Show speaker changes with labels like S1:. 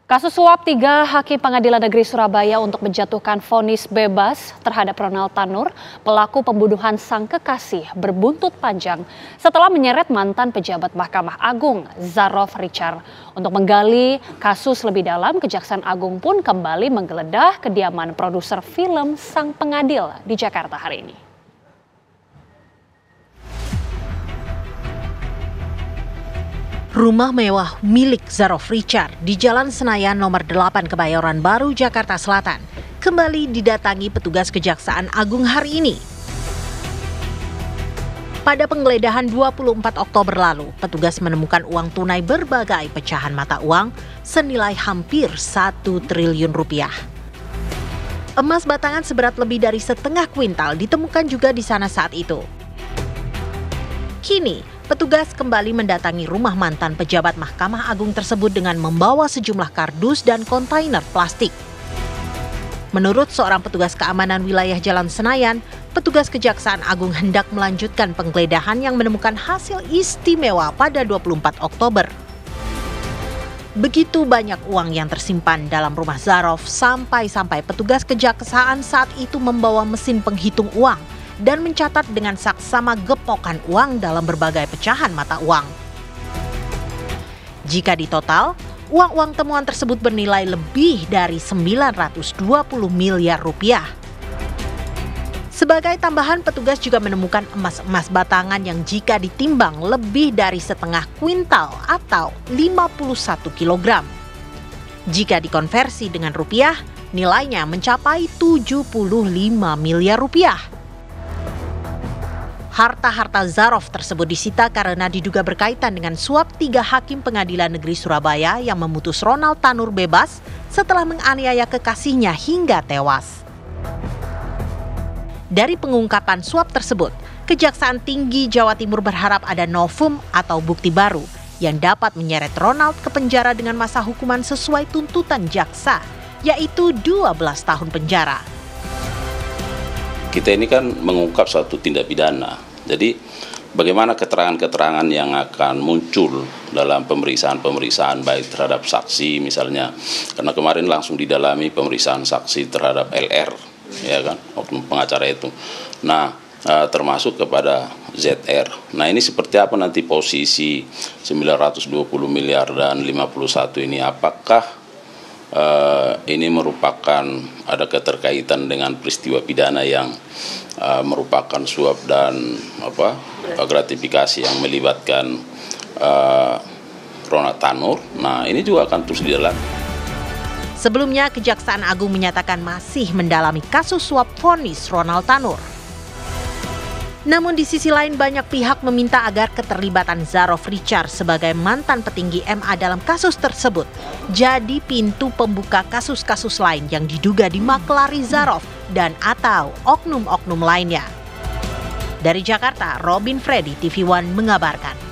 S1: Kasus suap 3 hakim Pengadilan Negeri Surabaya untuk menjatuhkan vonis bebas terhadap Ronald Tanur, pelaku pembunuhan sang kekasih, berbuntut panjang setelah menyeret mantan pejabat Mahkamah Agung Zarof Richard. Untuk menggali kasus lebih dalam, Kejaksaan Agung pun kembali menggeledah kediaman produser film Sang Pengadil di Jakarta hari ini.
S2: Rumah mewah milik Zarof Richard di Jalan Senayan nomor 8 Kebayoran Baru, Jakarta Selatan kembali didatangi petugas Kejaksaan Agung hari ini. Pada penggeledahan 24 Oktober lalu, petugas menemukan uang tunai berbagai pecahan mata uang senilai hampir 1 triliun rupiah. Emas batangan seberat lebih dari setengah kuintal ditemukan juga di sana saat itu. Kini, petugas kembali mendatangi rumah mantan pejabat Mahkamah Agung tersebut dengan membawa sejumlah kardus dan kontainer plastik. Menurut seorang petugas keamanan wilayah Jalan Senayan, petugas Kejaksaan Agung hendak melanjutkan penggeledahan yang menemukan hasil istimewa pada 24 Oktober. Begitu banyak uang yang tersimpan dalam rumah Zarof sampai petugas Kejaksaan saat itu membawa mesin penghitung uang dan mencatat dengan saksama gepokan uang dalam berbagai pecahan mata uang. Jika ditotal, uang-uang temuan tersebut bernilai lebih dari 920 miliar rupiah. Sebagai tambahan, petugas juga menemukan emas-emas batangan yang jika ditimbang lebih dari setengah kuintal atau 51 kilogram. Jika dikonversi dengan rupiah, nilainya mencapai 75 miliar rupiah. Harta-harta Zarof tersebut disita karena diduga berkaitan dengan suap 3 hakim Pengadilan Negeri Surabaya yang memutus Ronald Tanur bebas setelah menganiaya kekasihnya hingga tewas. Dari pengungkapan suap tersebut, Kejaksaan Tinggi Jawa Timur berharap ada novum atau bukti baru yang dapat menyeret Ronald ke penjara dengan masa hukuman sesuai tuntutan jaksa, yaitu 12 tahun penjara.
S3: Kita ini kan mengungkap suatu tindak pidana. Jadi bagaimana keterangan-keterangan yang akan muncul dalam pemeriksaan baik terhadap saksi misalnya, karena kemarin langsung didalami pemeriksaan saksi terhadap LR, ya kan, oknum pengacara itu. Nah, termasuk kepada ZR. Nah, ini seperti apa nanti posisi 920 miliar dan 51 ini, apakah ini merupakan ada keterkaitan dengan peristiwa pidana yang merupakan suap dan gratifikasi yang melibatkan Ronald Tanur. Nah, ini juga akan terus didalami.
S2: Sebelumnya, Kejaksaan Agung menyatakan masih mendalami kasus suap vonis Ronald Tanur. Namun di sisi lain, banyak pihak meminta agar keterlibatan Zarof Richard sebagai mantan petinggi MA dalam kasus tersebut jadi pintu pembuka kasus-kasus lain yang diduga dimaklari Zarof dan atau oknum-oknum lainnya. Dari Jakarta, Robin Freddy, TV One mengabarkan.